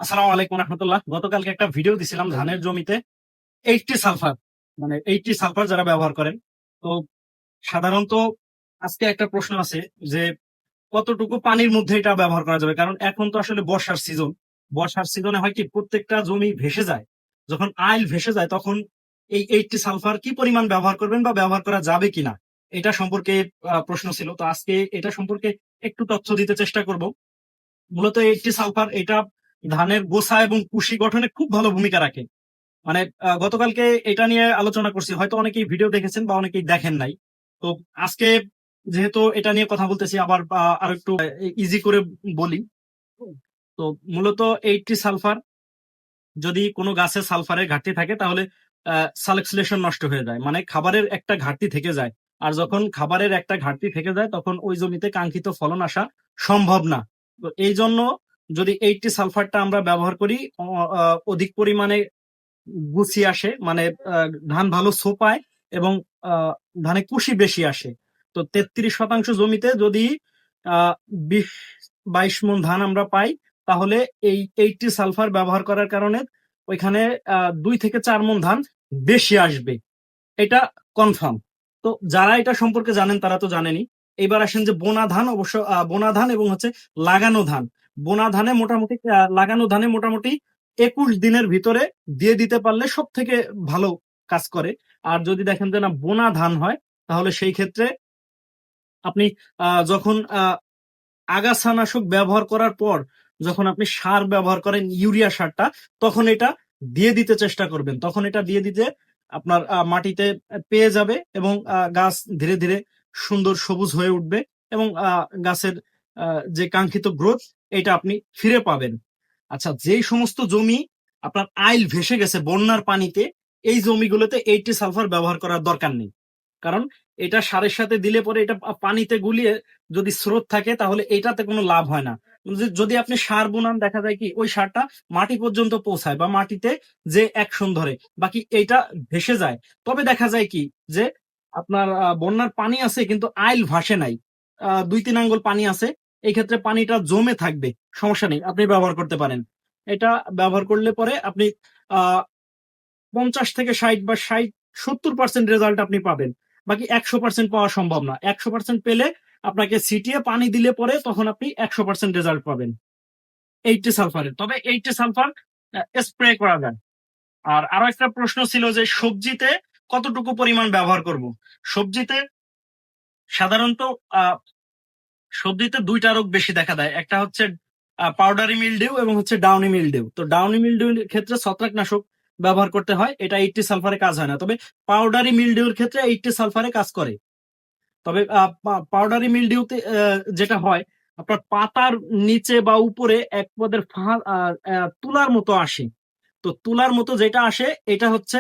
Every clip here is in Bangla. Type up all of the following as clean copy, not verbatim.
আসসালামু আলাইকুম রহমতুল্লাহ। গতকালকে একটা ভিডিও দিছিলাম ধানের জমিতে 80 সালফার, মানে 80 সালফার যারা ব্যবহার করেন। তো সাধারণত আজকে একটা প্রশ্ন আছে যে কতটুকু পানির মধ্যে এটা ব্যবহার করা যাবে, কারণ এখন তো আসলে বর্ষার সিজন। বর্ষার সিজনে হয় কি প্রত্যেকটা জমি ভেসে যায়। যখন আইল ভেসে যায় তখন এই 80 সালফার কি পরিমাণ ব্যবহার করবেন বা ব্যবহার করা যাবে কিনা, এটা সম্পর্কে প্রশ্ন ছিল। তো আজকে এটা সম্পর্কে একটু তথ্য দিতে চেষ্টা করব। মূলত 80 সালফার এটা ধানের গোছা এবং কুশি গঠনে খুব ভালো ভূমিকা রাখে। মানে গতকালকে এটা নিয়ে আলোচনা করছি, হয়তো অনেকেই ভিডিও দেখেছেন বা অনেকেই দেখেন নাই। তো আজকে যেহেতু এটা নিয়ে কথা বলতেছি, আবার আর একটু ইজি করে বলি। তো মূলত 80 সালফার, যদি কোনো গাছে সালফারের ঘাটতি থাকে তাহলে সালেক্সিলেশন নষ্ট হয়ে যায়, মানে খাবারের একটা ঘাটতি থেকে যায়। আর যখন খাবারের একটা ঘাটতি থেকে যায় তখন ওই জমিতে কাঙ্ক্ষিত ফলন আসা সম্ভব না। তো এই জন্য যদি 80 সালফারটা আমরা ব্যবহার করি, অধিক পরিমাণে গুছিয়ে আসে, মানে ধান ভালো সোপায় এবং আহ, ধানে কুশি বেশি আসে। তো 33% জমিতে যদি আহ 20-22 মণ ধান আমরা পাই, তাহলে এই 80 সালফার ব্যবহার করার কারণে ওইখানে 2 থেকে 4 মণ ধান বেশি আসবে, এটা কনফার্ম। তো যারা এটা সম্পর্কে জানেন তারা তো জানেনই। এবার আসেন যে বোনা ধান, অবশ্য বোনা ধান এবং হচ্ছে লাগানো ধান। বোনা ধানে মোটামুটি লাগানো ধানে মোটামুটি 21 দিনের ভিতরে দিয়ে দিতে পারলে সব থেকে ভালো কাজ করে। আর যদি দেখেন যে না বোনা ধান হয়, তাহলে সেই ক্ষেত্রে আপনি যখন আগাছানাশক ব্যবহার করার পর যখন আপনি সার ব্যবহার করেন ইউরিয়া সারটা, তখন এটা দিয়ে দিতে চেষ্টা করবেন। তখন এটা দিয়ে দিতে আপনার মাটিতে পেয়ে যাবে এবং গাছ ধীরে ধীরে সুন্দর সবুজ হয়ে উঠবে এবং গাছের যে কাঙ্ক্ষিত গ্রোথ এটা আপনি ফিরে পাবেন। আচ্ছা, যেই সমস্ত জমি আপনার আইল ভেসে গেছে বন্যার পানিতে, এই জমিগুলোতে 80 সালফার ব্যবহার করার দরকার নেই। কারণ এটা সারের সাথে দিলে পরে এটা পানিতে গুলিয়ে যদি স্রোত থাকে তাহলে এটাতে কোনো লাভ হয় না। যদি আপনি সার বুনান, দেখা যায় কি ওই সারটা মাটি পর্যন্ত পৌঁছায় বা মাটিতে যে অ্যাকশন ধরে, বাকি এইটা ভেসে যায়। তবে দেখা যায় কি যে আপনার বন্যার পানি আছে কিন্তু আইল ভাসে নাই, 2-3 আঙ্গুল পানি আছে, এই ক্ষেত্রে পানিটা জমে থাকবে, সমস্যা নেই, আপনি ব্যবহার করতে পারেন। এটা ব্যবহার করলে পরে আপনি আহ 50 থেকে 60 বা 70% রেজাল্ট আপনি পাবেন। বাকি 100% পাওয়া সম্ভব না। 100% পেলে আপনাকে ছিটিয়ে পানি দিলে পরে তখন আপনি 100% রেজাল্ট পাবেন 80 সালফারের। তবে 80 সালফার স্প্রে করা যায়। আর আরো একটা প্রশ্ন ছিল যে সবজিতে কতটুকু পরিমাণ ব্যবহার করব। সবজিতে সাধারণত আহ সবজিতে দুইটা রোগ বেশি দেখা দেয়, একটা হচ্ছে পাউডারি মিলডিউ এবং হচ্ছে ডাউনি মিলডিউ। তো ডাউনি মিলডিউর ক্ষেত্রে ছত্রাকনাশক ব্যবহার করতে হয়, এটা 80 সালফারে কাজ হয় না। তবে পাউডারি মিলডিউর ক্ষেত্রে 80 সালফারে কাজ করে। তবে পাউডারি মিলডিউতে যেটা হয়, আপনার পাতার নিচে বা উপরে এক পদের তুলার মতো আসে। তো তুলার মতো যেটা আসে এটা হচ্ছে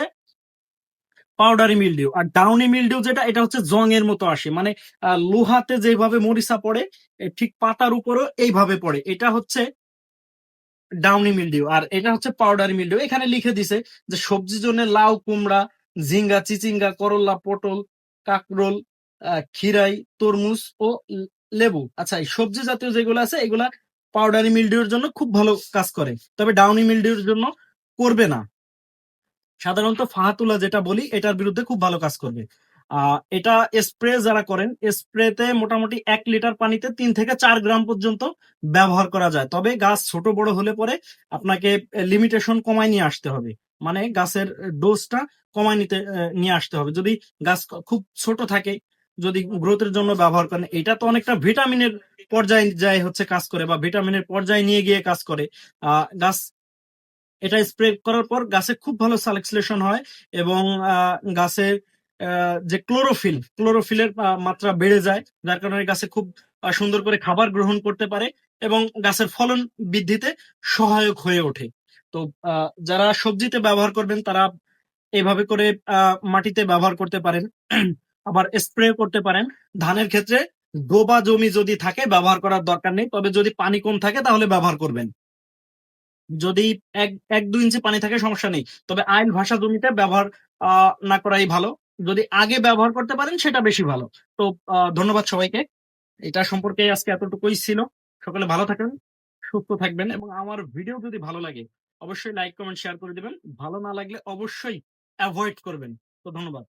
পাউডারি মিলডিউ। আর ডাউনি মিলডিউ যেটা, এটা হচ্ছে জং এর মতো আসে, মানে লোহাতে যেভাবে মরিচা পড়ে ঠিক পাতার উপরও এইভাবে পড়ে, এটা হচ্ছে ডাউনি মিলডিউ। আর এটা হচ্ছে পাউডারি মিলডিউ। এখানে লিখে দিছে যে সবজির জন্য লাউ, কুমড়া, ঝিঙ্গা, চিচিঙ্গা, করলা, পটল, কাকরোল, খিরাই, তরমুজ ও লেবু। আচ্ছা, এই সবজি জাতীয় যেগুলো আছে এগুলা পাউডারি মিলডিউর জন্য খুব ভালো কাজ করে, তবে ডাউনি মিলডিউর জন্য করবে না। সাধারণত ফাহাতুলা যেটা বলি এটার বিরুদ্ধে খুব ভালো কাজ করবে। এটা স্প্রে যারা করেন, স্প্রেতে মোটামুটি 1 লিটার পানিতে 3 থেকে 4 গ্রাম পর্যন্ত ব্যবহার করা যায়। তবে গাছ ছোট বড় হলে পরে আপনাকে লিমিটেশন কমায় নিয়ে আসতে হবে, মানে গাছের ডোজটা কমায় নিয়ে আসতে হবে। যদি গাছ খুব ছোট থাকে, যদি গ্রোথের জন্য ব্যবহার করেন, এটা তো অনেকটা ভিটামিনের পর্যায়ে যায় হচ্ছে কাজ করে বা ভিটামিনের পর্যায়ে নিয়ে গিয়ে কাজ করে। গাছ এটা স্প্রে করার পর গাছে খুব ভালো সালেক্সলেশন হয় এবং গাছের যে ক্লোরোফিলের মাত্রা বেড়ে যায়, যার কারণে গাছে খুব সুন্দর করে খাবার গ্রহণ করতে পারে এবং গাছের ফলন বৃদ্ধিতে সহায়ক হয়ে ওঠে। তো যারা সবজিতে ব্যবহার করবেন তারা এভাবে করে মাটিতে ব্যবহার করতে পারেন, আবার স্প্রে করতে পারেন। ধানের ক্ষেত্রে ডোবা জমি যদি থাকে ব্যবহার করার দরকার নেই, তবে যদি পানি কম থাকে তাহলে ব্যবহার করবেন। যদি 1-2 ইঞ্চি পানি থাকে সমস্যা নেই, তবে আইল ভাষা জমিতে ব্যবহার না করাই ভালো। যদি আগে ব্যবহার করতে পারেন সেটা বেশি ভালো। তো ধন্যবাদ সবাইকে। এটা সম্পর্কে আজকে এতটুকুই ছিল। সকলে ভালো থাকেন, সুস্থ থাকবেন এবং আমার ভিডিও যদি ভালো লাগে অবশ্যই লাইক কমেন্ট শেয়ার করে দিবেন। ভালো না লাগলে অবশ্যই অ্যাভয়েড করবেন। তো ধন্যবাদ।